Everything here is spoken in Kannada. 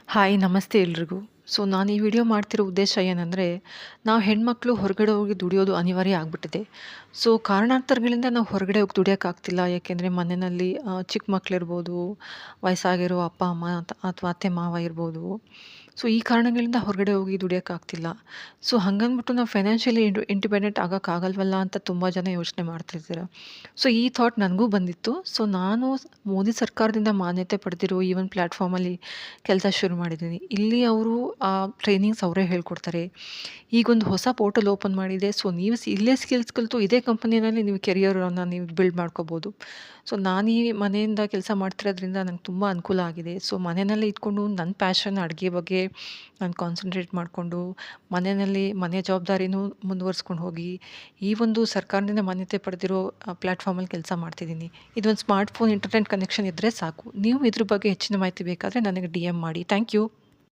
ಹಾಯ್ ನಮಸ್ತೆ ಎಲ್ರಿಗೂ. ಸೊ ನಾನು ಈ ವಿಡಿಯೋ ಮಾಡ್ತಿರೋ ಉದ್ದೇಶ ಏನಂದರೆ, ನಾವು ಹೆಣ್ಮಕ್ಳು ಹೊರಗಡೆ ಹೋಗಿ ದುಡಿಯೋದು ಅನಿವಾರ್ಯ ಆಗಿಬಿಟ್ಟಿದೆ. ಸೊ ಕಾರಣಾಂತರಗಳಿಂದ ನಾವು ಹೊರಗಡೆ ಹೋಗಿ ದುಡಿಯೋಕ್ಕಾಗ್ತಿಲ್ಲ. ಯಾಕೆಂದರೆ ಮನೆಯಲ್ಲಿ ಚಿಕ್ಕ ಮಕ್ಕಳಿರ್ಬೋದು, ವಯಸ್ಸಾಗಿರೋ ಅಪ್ಪ ಅಮ್ಮ ಅಥವಾ ಅತ್ತೆ ಮಾವ ಇರ್ಬೋದು. ಸೊ ಈ ಕಾರಣಗಳಿಂದ ಹೊರಗಡೆ ಹೋಗಿ ದುಡಿಯೋಕ್ಕಾಗ್ತಿಲ್ಲ. ಸೊ ಹಂಗಂದ್ಬಿಟ್ಟು ನಾವು ಫೈನಾನ್ಷಿಯಲಿ ಇಂಡಿಪೆಂಡೆಂಟ್ ಆಗೋಕ್ಕಾಗಲ್ವಲ್ಲ ಅಂತ ತುಂಬ ಜನ ಯೋಚನೆ ಮಾಡ್ತಿರ್ತೀರ. ಸೊ ಈ ಥಾಟ್ ನನಗೂ ಬಂದಿತ್ತು. ಸೊ ನಾನು ಮೋದಿ ಸರ್ಕಾರದಿಂದ ಮಾನ್ಯತೆ ಪಡೆದಿರೋ ಈ ಒಂದು ಪ್ಲ್ಯಾಟ್ಫಾರ್ಮಲ್ಲಿ ಕೆಲಸ ಶುರು ಮಾಡಿದ್ದೀನಿ. ಇಲ್ಲಿ ಅವರು ಟ್ರೈನಿಂಗ್ಸ್ ಅವರೇ ಹೇಳ್ಕೊಡ್ತಾರೆ. ಈಗೊಂದು ಹೊಸ ಪೋರ್ಟಲ್ ಓಪನ್ ಮಾಡಿದೆ. ಸೊ ನೀವು ಇಲ್ಲೇ ಸ್ಕಿಲ್ಸ್ ಕಲಿತು ಇದೇ ಕಂಪನಿಯಲ್ಲಿ ನೀವು ಕೆರಿಯರನ್ನು ನೀವು ಬಿಲ್ಡ್ ಮಾಡ್ಕೋಬೋದು. ಸೊ ನಾನು ಈ ಮನೆಯಿಂದ ಕೆಲಸ ಮಾಡ್ತಿರೋದ್ರಿಂದ ನಂಗೆ ತುಂಬ ಅನುಕೂಲ ಆಗಿದೆ. ಸೊ ಮನೆಯಲ್ಲೇ ಇದ್ಕೊಂಡು ನನ್ನ ಪ್ಯಾಷನ್ ಅಡುಗೆ ಬಗ್ಗೆ ನಾನು ಕಾನ್ಸಂಟ್ರೇಟ್ ಮಾಡಿಕೊಂಡು ಮನೆಯಲ್ಲಿ ಮನೆ ಜವಾಬ್ದಾರಿನೂ ಮುಂದುವರ್ಸ್ಕೊಂಡು ಹೋಗಿ ಈ ಒಂದು ಸರ್ಕಾರದಿಂದ ಮಾನ್ಯತೆ ಪಡೆದಿರೋ ಪ್ಲ್ಯಾಟ್ಫಾರ್ಮಲ್ಲಿ ಕೆಲಸ ಮಾಡ್ತಿದ್ದೀನಿ. ಇದೊಂದು ಸ್ಮಾರ್ಟ್‌ಫೋನ್ ಇಂಟರ್ನೆಟ್ ಕನೆಕ್ಷನ್ ಇದ್ದರೆ ಸಾಕು. ನೀವು ಇದ್ರ ಬಗ್ಗೆ ಹೆಚ್ಚಿನ ಮಾಹಿತಿ ಬೇಕಾದರೆ ನನಗೆ DM ಮಾಡಿ. Thank you.